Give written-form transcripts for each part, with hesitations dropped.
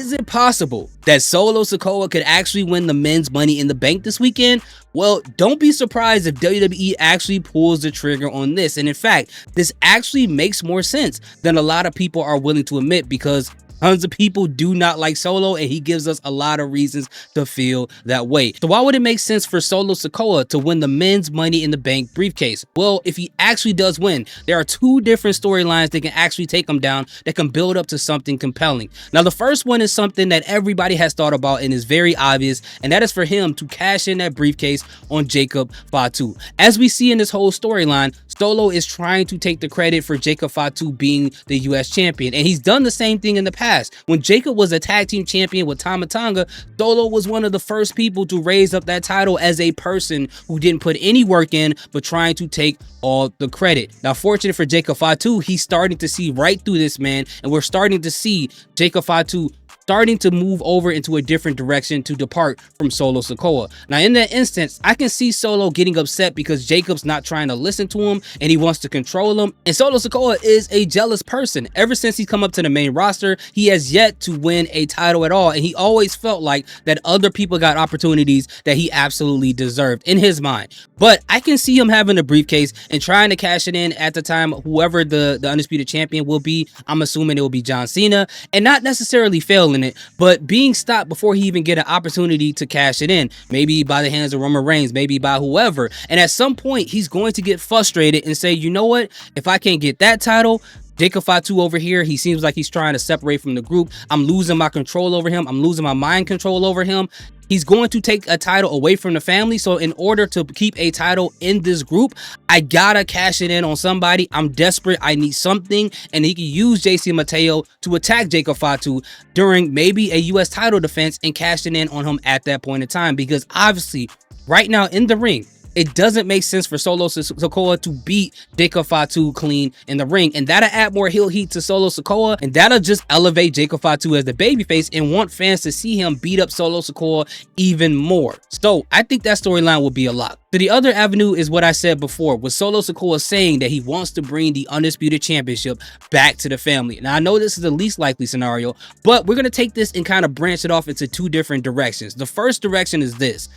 Is it possible that Solo Sikoa could actually win the men's Money in the Bank this weekend? Well, don't be surprised if WWE actually pulls the trigger on this. And in fact, this actually makes more sense than a lot of people are willing to admit, because tons of people do not like Solo, and he gives us a lot of reasons to feel that way. So why would it make sense for Solo Sikoa to win the men's Money in the Bank briefcase? Well, if he actually does win, there are two different storylines that can actually take him down that can build up to something compelling. Now, the first one is something that everybody has thought about and is very obvious, and that is for him to cash in that briefcase on Jacob Fatu. As we see in this whole storyline, Solo is trying to take the credit for Jacob Fatu being the US champion, and he's done the same thing in the past. When Jacob was a tag team champion with Tama Tonga, Solo was one of the first people to raise up that title as a person who didn't put any work in, but trying to take all the credit. Now, fortunate for Jacob Fatu, he's starting to see right through this man, and we're starting to see Jacob Fatu starting to move over into a different direction to depart from Solo Sikoa. Now, in that instance, I can see Solo getting upset because Jacob's not trying to listen to him and he wants to control him. And Solo Sikoa is a jealous person. Ever since he's come up to the main roster, he has yet to win a title at all. And he always felt like that other people got opportunities that he absolutely deserved in his mind. But I can see him having a briefcase and trying to cash it in at the time, whoever the Undisputed Champion will be. I'm assuming it will be John Cena, and not necessarily failing it, but being stopped before he even get an opportunity to cash it in, maybe by the hands of Roman Reigns, maybe by whoever. And at some point, he's going to get frustrated and say, you know what, if I can't get that title, Jacob Fatu over here, he seems like he's trying to separate from the group. I'm losing my control over him. I'm losing my mind control over him. He's going to take a title away from the family. So in order to keep a title in this group, I gotta cash it in on somebody. I'm desperate. I need something. And he can use JC Mateo to attack Jacob Fatu during maybe a US title defense and cash it in on him at that point in time. Because obviously, right now in the ring, it doesn't make sense for Solo Sikoa to beat Jacob Fatu clean in the ring, and that'll add more heel heat to Solo Sikoa, and that'll just elevate Jacob Fatu as the babyface and want fans to see him beat up Solo Sikoa even more. So I think that storyline will be a lock. So the other avenue is what I said before, with Solo Sikoa saying that he wants to bring the Undisputed Championship back to the family. Now, I know this is the least likely scenario, but we're going to take this and kind of branch it off into two different directions. The first direction is this.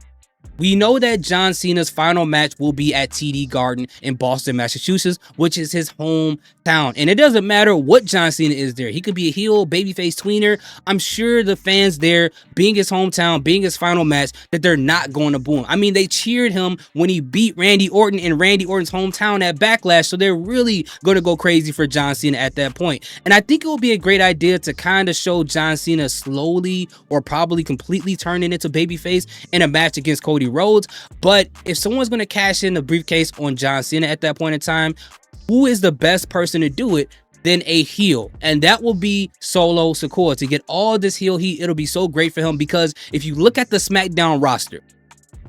We know that John Cena's final match will be at TD Garden in Boston, Massachusetts, which is his hometown. And it doesn't matter what John Cena is there. He could be a heel, babyface, tweener. I'm sure the fans there, being his hometown, being his final match, that they're not going to boo him. I mean, they cheered him when he beat Randy Orton in Randy Orton's hometown at Backlash. So they're really going to go crazy for John Cena at that point. And I think it will be a great idea to kind of show John Cena slowly or probably completely turning into babyface in a match against Cody Rhodes. But if someone's going to cash in the briefcase on John Cena at that point in time, who is the best person to do it than a heel? And that will be Solo Sikoa. To get all this heel heat, it'll be so great for him, because if you look at the SmackDown roster,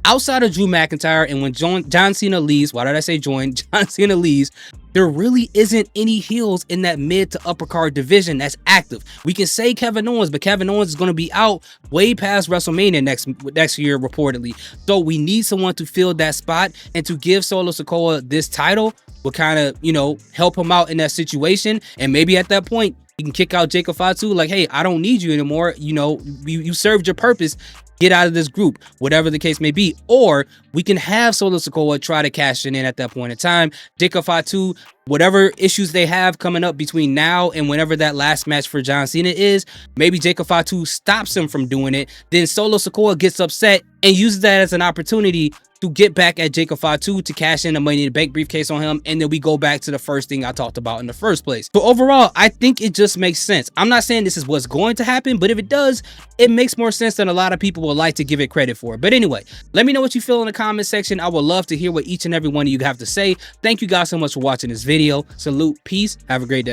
outside of Drew McIntyre, and when John Cena leaves, why did I say join? John Cena leaves, there really isn't any heels in that mid to upper card division that's active. We can say Kevin Owens, but Kevin Owens is going to be out way past WrestleMania next year, reportedly. So we need someone to fill that spot, and to give Solo Sikoa this title will kind of, you know, help him out in that situation. And maybe at that point, he can kick out Jacob Fatu like, hey, I don't need you anymore. You know, you served your purpose. Get out of this group, whatever the case may be. Or we can have Solo Sikoa try to cash it in at that point in time. Jacob Fatu, whatever issues they have coming up between now and whenever that last match for John Cena is, maybe Jacob Fatu stops him from doing it. Then Solo Sikoa gets upset and uses that as an opportunity to get back at Jacob Fatu to cash in the Money in the Bank briefcase on him, and then we go back to the first thing I talked about in the first place. So overall, I think it just makes sense. I'm not saying this is what's going to happen, but if it does, it makes more sense than a lot of people would like to give it credit for. But anyway, let me know what you feel in the comment section. I would love to hear what each and every one of you have to say. Thank you guys so much for watching this video. Salute, peace, have a great day.